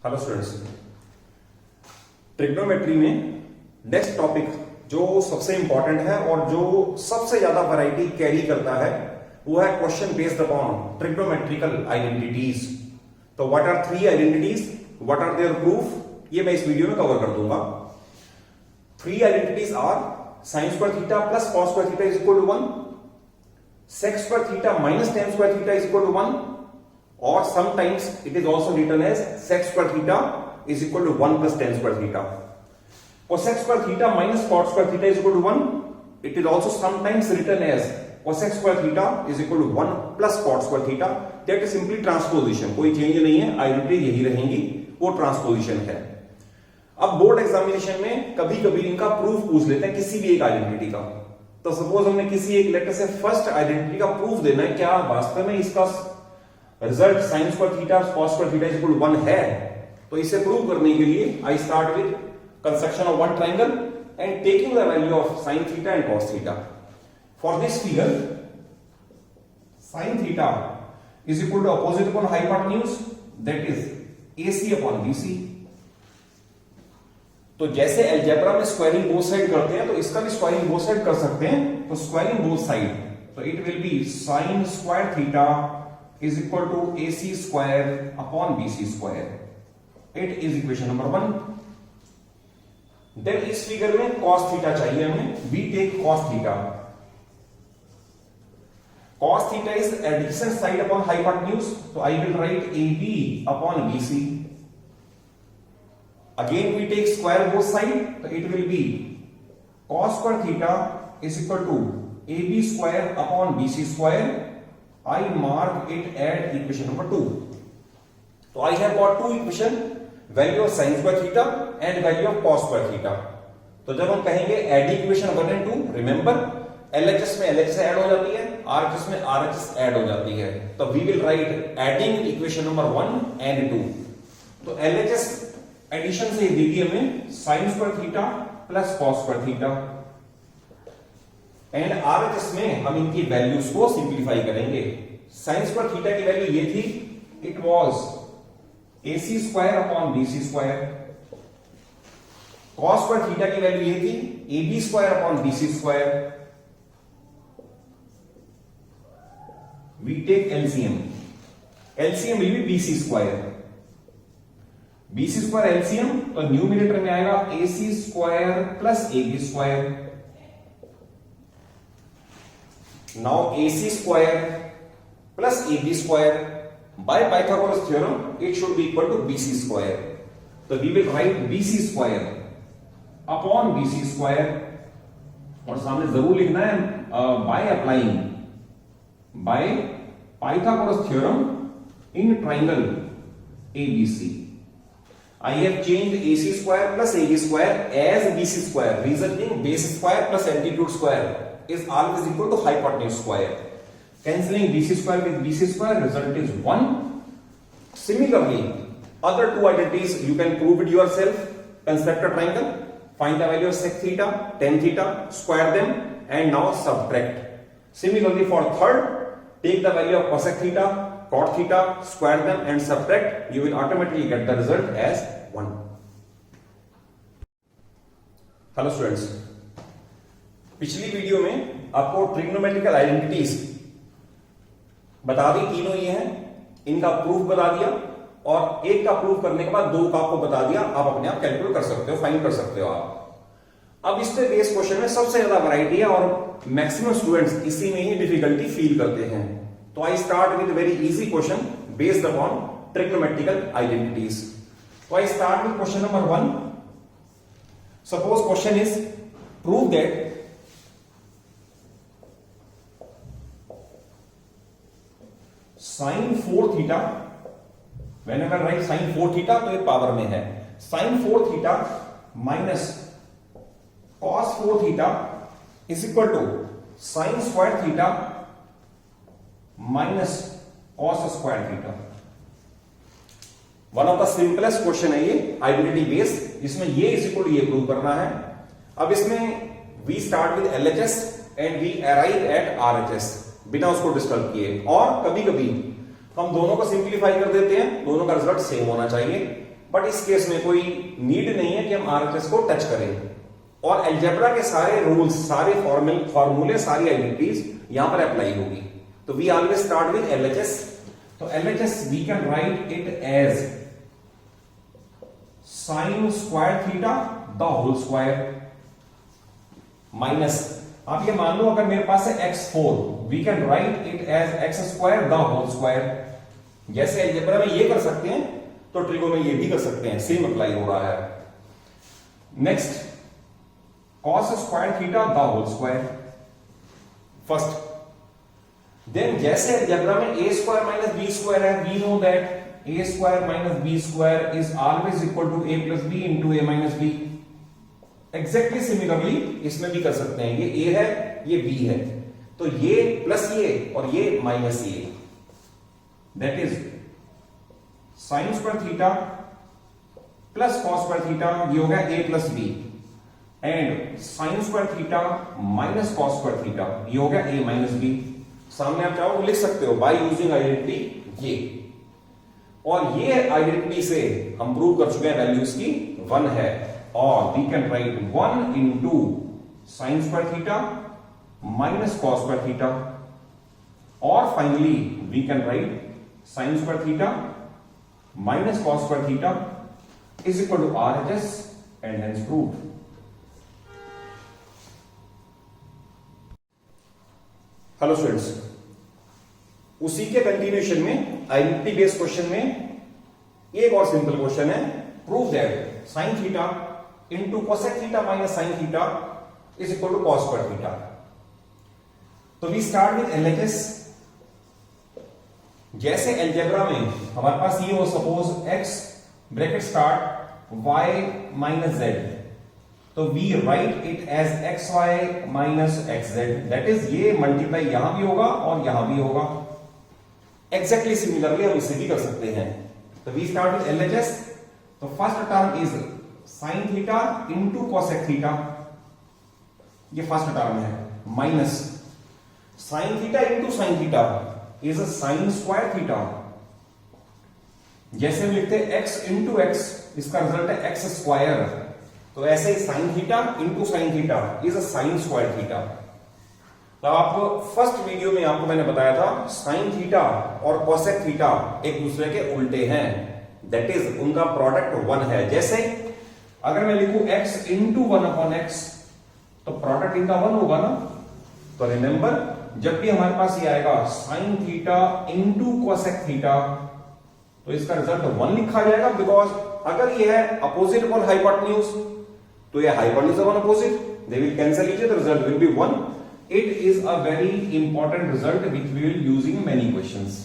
Hello students, trigonometry में next topic जो सबसे इंपॉर्टेंट है और जो सबसे ज्यादा वैरायटी कैरी करता है वो है question based upon trigonometrical identities. तो what are three identities, what are their proof, ये मैं इस वीडियो में कवर कर दूंगा। Three identities are sine square theta plus cos square theta is equal to 1, sec square theta minus tan square theta is equal to 1, or sometimes it is also written as sec square theta is equal to 1 plus tan square theta. Cosec square theta minus cot square theta is equal to 1. It is also sometimes written as cosec square theta is equal to 1 plus cot square theta. That is simply transposition, कोई change नहीं है, identity यही रहेंगी, वो transposition है। अब board examination में कभी कभी इनका प्रूफ पूछ लेते हैं किसी भी एक आइडेंटिटी का। तो सपोज हमने किसी एक लेटर से फर्स्ट आइडेंटिटी का प्रूफ देना है, क्या वास्तव में इसका result sine square theta cos square theta is equal to 1 है। तो इसे प्रूव करने के लिए I start with construction of one triangle and taking the value of sine theta and cos theta. For this figure sine theta is equal to opposite upon hypotenuse that is AC upon BC। तो जैसे algebra में squaring both side करते हैं तो इसका भी squaring both side कर सकते हैं। तो स्क्वायरिंग बोथ साइड, तो it will B sign square theta is equal to AC square upon BC square. It is equation number 1. Then इस फिगर में cos थीटा चाहिए हमें। We take cos theta. Cos theta is adjacent side upon hypotenuse, so I will write AB upon BC. Again we take square both side, so it will be cos square theta is equal to AB square upon BC square. I mark it at equation number 2. So I have got two equation, value of sin square theta and value of cos square theta. तो जब हम कहेंगे add equation 1 and 2, remember LHS में LHS add हो जाती है, RHS में RHS add हो जाती है। तो we will write adding equation number 1 and 2. तो LHS एडिशन से देगी हमें sin square theta plus cos square theta. And RHS में हम इनकी वैल्यूज को सिंप्लीफाई करेंगे। साइन स्क्वायर थीटा की वैल्यू ये थी, it was AC square upon BC square. Cos square theta की वैल्यू ये थी AB square upon BC square. We take LCM, LCM will be BC square. BC square LCM, तो numerator में आएगा AC square plus AB square. Now AC square plus AB square by Pythagoras theorem it should be equal to BC square. So we will write BC square upon BC square और सामने जरूर लिखना है by applying by Pythagoras theorem in triangle ABC. I have changed AC square plus AB square as BC square. Reason being base square plus altitude square is always equal to hypotenuse square. Cancelling BC square with BC square, result is 1. Similarly, other two identities you can prove it yourself. Construct a triangle, find the value of sec theta, tan theta, square them and now subtract. Similarly for third, take the value of cosec theta, cot theta, square them and subtract. You will automatically get the result as 1. Hello students, पिछली video में आपको trigonometrical identities बता दी, तीनों ये हैं, इनका proof बता दिया और एक का प्रूफ करने के बाद दो का आपको बता दिया। आप अपने आप कैलकुलेट कर सकते हो, फाइंड कर सकते हो आप। अब इस पे बेस क्वेश्चन में सबसे ज्यादा वैरायटी है और मैक्सिमम स्टूडेंट्स इसी में ही डिफिकल्टी फील करते हैं। तो I start with very easy question based upon trigonometrical identities. तो I start with question number 1। Suppose question is prove that sine 4 theta, whenever write sine 4 theta तो ये पावर में है, sine 4 theta minus cos 4 theta is equal to sine square theta minus cos square theta. One of the simplest question है ये identity base, जिसमें ये is equal to ये prove करना है। अब इसमें we start with LHS and we arrive at RHS बिना उसको डिस्टर्ब किए। और कभी कभी हम दोनों को सिंप्लीफाई कर देते हैं, दोनों का रिजल्ट सेम होना चाहिए। बट इस केस में कोई नीड नहीं है कि हम आरएचएस को टच करें, और अलजेब्रा के सारे रूल्स, सारे फॉर्मूले, सारी आइडेंटिटीज यहां पर अप्लाई होगी। तो we always start with LHS. तो LHS we can write it as sine square theta the whole square minus, आप ये मान लो अगर मेरे पास है x4, we can write it as x square the whole square. जैसे अलजेब्रा में ये कर सकते हैं तो ट्रिगो में ये भी कर सकते हैं, सेम अप्लाई हो रहा है। Next cos square theta the whole square first. Then जैसे अलजेब्रा में a square minus B square है, we know that a square minus B square is always equal to a plus B into a minus B. Exactly similarly इसमें भी कर सकते हैं, ये a है, ये b है, तो ये प्लस ये और ये माइनस ये, that is sine square theta plus cos square theta, ये हो गया a plus b, and sine square theta minus cos square theta, ये हो गया a माइनस बी। सामने आप चाहो लिख सकते हो बाय यूजिंग आइडेंटिटी ये, और ये आइडेंटिटी से हम प्रूव कर चुके हैं वैल्यूज की 1 है, और we can write 1 into sine square theta minus cos square theta, और finally we can write sine square theta minus cos square theta is equal to RHS and hence proved. Hello students, उसी के continuation में identity based question में एक और simple question है, prove that sine theta into cosec theta minus sine theta is equal to cos square theta. तो we start with LHS. जैसे algebra में हमारे पास ये हो, suppose x bracket start y minus z, तो we write it as x y minus x z, that is ये multiply यहां भी होगा और यहां भी होगा। एग्जैक्टली सिमिलरली हम इसे भी कर सकते हैं। तो वी स्टार्ट विद एलएचएस। तो first term is sine theta into cosec theta, ये फर्स्ट टर्म है, minus sine theta into sine theta is sine square theta. जैसे हम लिखते हैं x इंटू एक्स, इसका रिजल्ट है एक्स स्क्वायर, तो ऐसे ही sine theta into sine theta is sine square theta. तो आप फर्स्ट वीडियो में आपको मैंने बताया था साइन थीटा और कोसेक थीटा एक दूसरे के उल्टे हैं, दैट इज उनका प्रोडक्ट 1 है। जैसे अगर मैं लिखूं x इंटू 1 अपॉन एक्स, तो प्रोडक्ट इनका 1 होगा ना। तो रिमेंबर, जब भी हमारे पास ये आएगा sign theta into cosec theta, तो इसका रिजल्ट 1 लिखा जाएगा, बिकॉज अगर ये है अपोजिट अपॉन हाइपोटेन्यूज, तो ये hypotenuse upon opposite, they will cancel each other, the result will be 1। It is a very important result which we will use in many questions.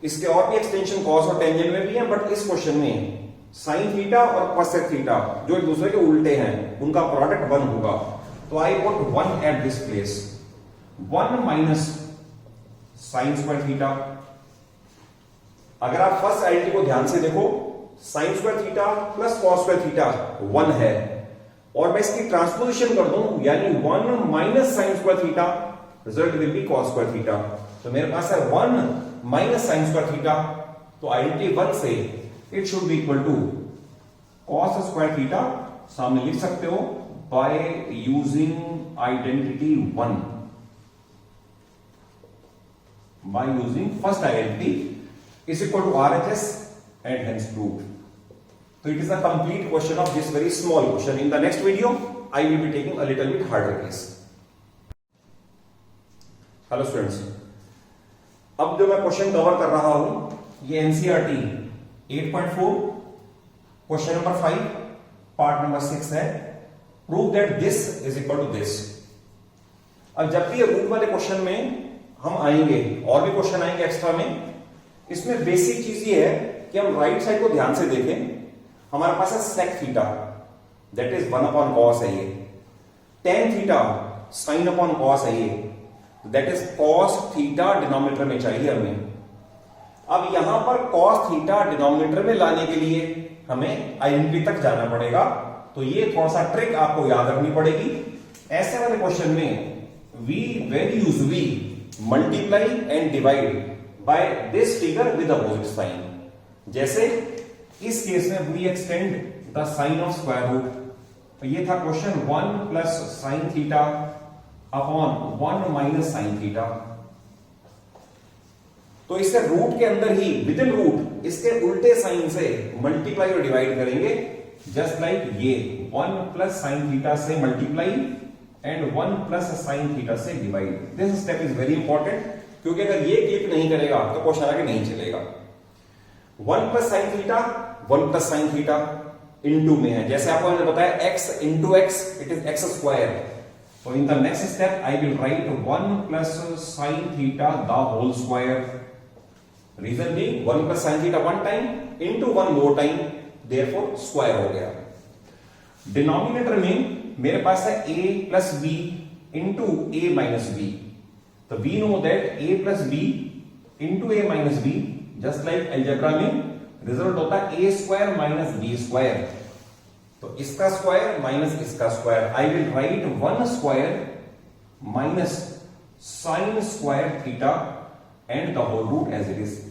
इसके और भी एक्सटेंशन कॉस और tangent में भी है, but इस क्वेश्चन में साइन थीटा और कोसेक थीटा जो एक दूसरे के उल्टे हैं, उनका प्रोडक्ट 1 होगा। तो I put 1 at this place, 1 minus sine square theta. अगर आप फर्स्ट आइडेंटिटी को ध्यान से देखो, sign square theta plus cos square theta 1 है, और मैं इसकी ट्रांसपोजिशन कर दूं, यानी 1 minus sine square theta, result will be cos square theta. तो मेरे पास है 1 माइनस साइन स्क्वायर थीटा, तो आइडेंटिटी 1 से it should be equal to cos square theta, सामने लिख सकते हो by using identity 1, by using first identity is equal to RHS and hence proved. So it is a complete question of this very small question. In the next video, I will be taking a little bit harder case. Hello students. अब जो मैं question cover कर रहा हूं, ये NCERT 8.4 question number 5 part number 6 है। Prove that this is equal to this. अब जब भी रूट वाले क्वेश्चन में हम आएंगे, और भी क्वेश्चन आएंगे एक्स्ट्रा में, इसमें बेसिक चीज ये है कि हम राइट साइड को ध्यान से देखें। हमारे पास है sec theta, that is 1 upon cos है ये, tan theta sine upon cos है ये, that is cos theta denominator में चाहिए हमें। अब यहां पर कॉस थीटा डिनोमिनेटर में लाने के लिए हमें आइडेंटिटी तक जाना पड़ेगा, तो ये थोड़ा सा ट्रिक आपको याद रखनी पड़ेगी। ऐसे वाले क्वेश्चन में we very usually multiply and divide by this figure with opposite sign. जैसे इस केस में we extend the sign of square root. तो ये था question 1 plus sine theta upon 1 minus sine theta. तो इसे रूट के अंदर ही विद इन रूट इसके उल्टे साइन से मल्टीप्लाई और डिवाइड करेंगे, जस्ट लाइक ये 1 प्लस साइन थीटा से multiply and 1 plus sine theta से divide. This step is very important, क्योंकि अगर ये क्लिक नहीं करेगा तो क्वेश्चन आगे नहीं चलेगा। 1 plus sine theta 1 plus sine theta into में है, जैसे आपको मैंने बताया x into x it is x square. तो in the next step I will write 1 plus sine theta the whole square. Reason भी 1 plus sine theta one time into 1 more time, therefore square हो गया। Denominator में मेरे पास है a plus B into A minus B. तो we know that a plus B into A minus b, just like algebra में result होता है a square minus B square. तो इसका स्क्वायर माइनस इसका square, I will write 1 square minus sine square theta and the whole root as it is.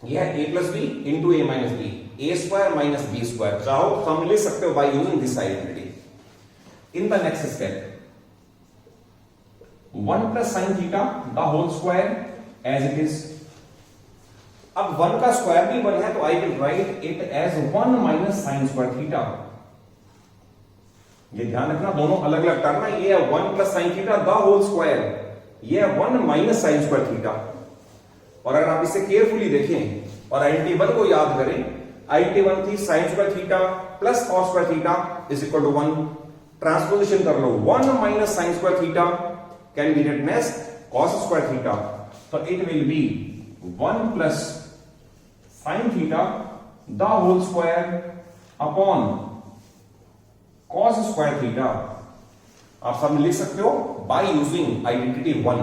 यह है a plus B into A minus b, a square minus B square. चाहो तो हम ले सकते हो by using this identity. In the next step 1 plus sine theta the whole square as it is. अब 1 का स्क्वायर भी 1 है, तो I will write it as 1 minus sine square theta. ये ध्यान रखना, दोनों अलग अलग टर्म है। ये है 1 plus sine theta the whole square, ये है 1 माइनस साइन स्क्वायर थीटा। और अगर आप इसे केयरफुली देखें और आइडेंटिटी 1 को याद करें, आइडेंटिटी 1 थी sine square theta plus cos square theta is equal to 1। Transposition कर लो, 1 minus sine square theta can be written as cos square theta. तो it will be 1 plus sine theta the whole square upon cos square theta. आप सब लिख सकते हो by using identity 1।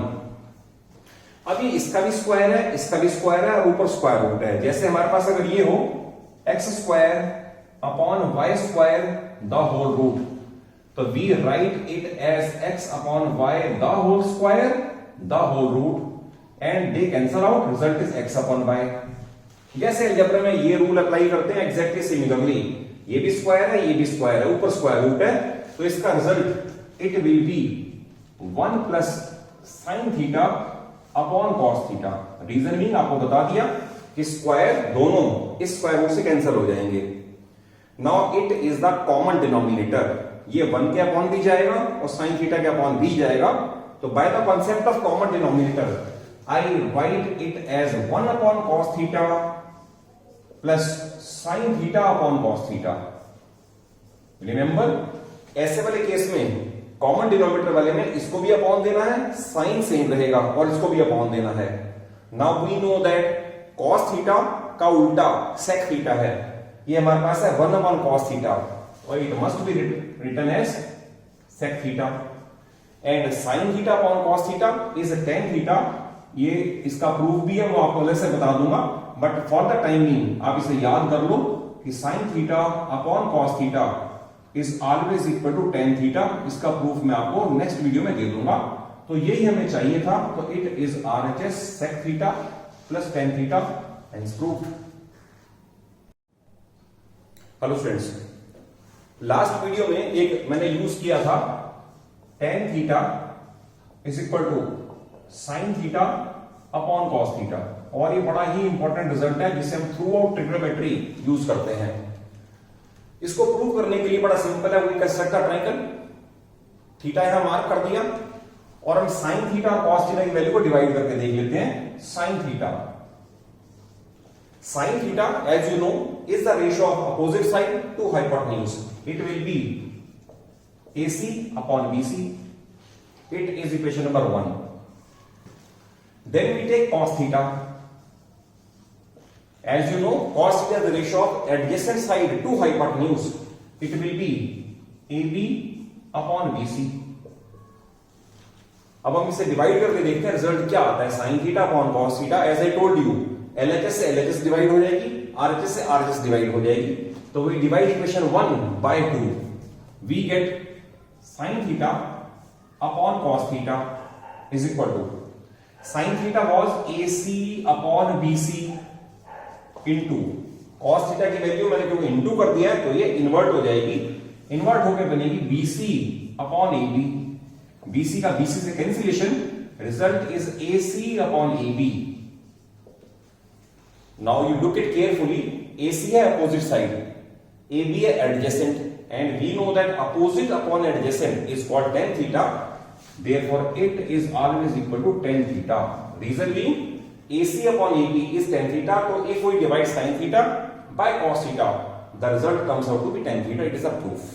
अभी इसका भी स्क्वायर है, इसका भी स्क्वायर है और ऊपर स्क्वायर रूट है। जैसे हमारे पास अगर ये हो x square upon y square the whole root, तो we write it as x upon y the whole square the whole root and they cancel out, result is x upon y. जैसे algebra में ये rule apply करते हैं exactly similarly, ये भी square है, ये भी स्क्वायर है, ऊपर स्क्वायर रूट है, तो इसका result it will be 1 plus sine theta upon cos theta. Reason भी आपको बता दिया कि स्क्वायर दोनों इस स्क्वायर रूट से कैंसिल हो जाएंगे। Now it is the common denominator, ये 1 के अपॉन भी जाएगा और साइन थीटा के अपॉन भी जाएगा। तो by the concept of common denominator I write it as 1 upon cos theta plus sine theta upon cos theta. Remember, ऐसे वाले केस में कॉमन डिनोमिनेटर वाले में इसको भी अपॉन देना है, साइन सेम रहेगा, और इसको भी अपॉन देना है। Now we know that cos theta का उल्टा सेक थीटा है, ये हमारे पास है 1 अपॉन कॉस थीटा, और it must be written as sec theta. And sine theta upon cos theta is tan theta. ये इसका प्रूफ भी है, वो आपको अलग से बता दूंगा, बट फॉर द टाइमिंग आप इसे याद कर लो कि sine theta upon cos theta is always equal to tan theta. इसका प्रूफ मैं आपको नेक्स्ट वीडियो में दे दूंगा। तो यही हमें चाहिए था, तो it is RHS sec theta plus tan theta and proof. Hello students, last video में एक मैंने यूज किया था tan theta is equal to sine theta upon cos theta, और ये बड़ा ही इंपॉर्टेंट रिजल्ट है जिसे हम थ्रू आउट ट्रिग्नोमेट्री यूज करते हैं। इसको प्रूव करने के लिए बड़ा सिंपल है, we construct a triangle. Theta यहां मार्क कर दिया और हम साइन थीटा और कॉस थीटा की वैल्यू को डिवाइड करके देख लेते हैं। Sine theta as you know is the ratio of opposite side to hypotenuse. It will be AC upon BC। It is equation number 1। Then we take cos theta. As you know, cos theta is the ratio of adjacent side to hypotenuse. It will be AB upon BC. अब हम इसे divide करके देखते हैं result क्या आता है। Sine theta upon cos theta, as I told you, LHS से LHS डिवाइड हो जाएगी, RHS से RHS डिवाइड हो जाएगी। तो we divide equation 1 by 2, we get sine theta upon cos theta is equal to sine theta was AC upon BC into cos theta की value मैंने क्योंकि इंटू कर दिया है तो ये इन्वर्ट हो जाएगी, इन्वर्ट होकर बनेगी BC अपॉन AB, BC का BC से cancellation, result is AC upon AB। Now you look it carefully, AC है अपोजिट साइड, AB है adjacent, and we know that opposite upon adjacent is called tan theta, therefore it is always equal to tan theta. Reason being AC upon AB is tan theta, so if we divide sin theta by cos theta, the result comes out to be tan theta. It is a proof.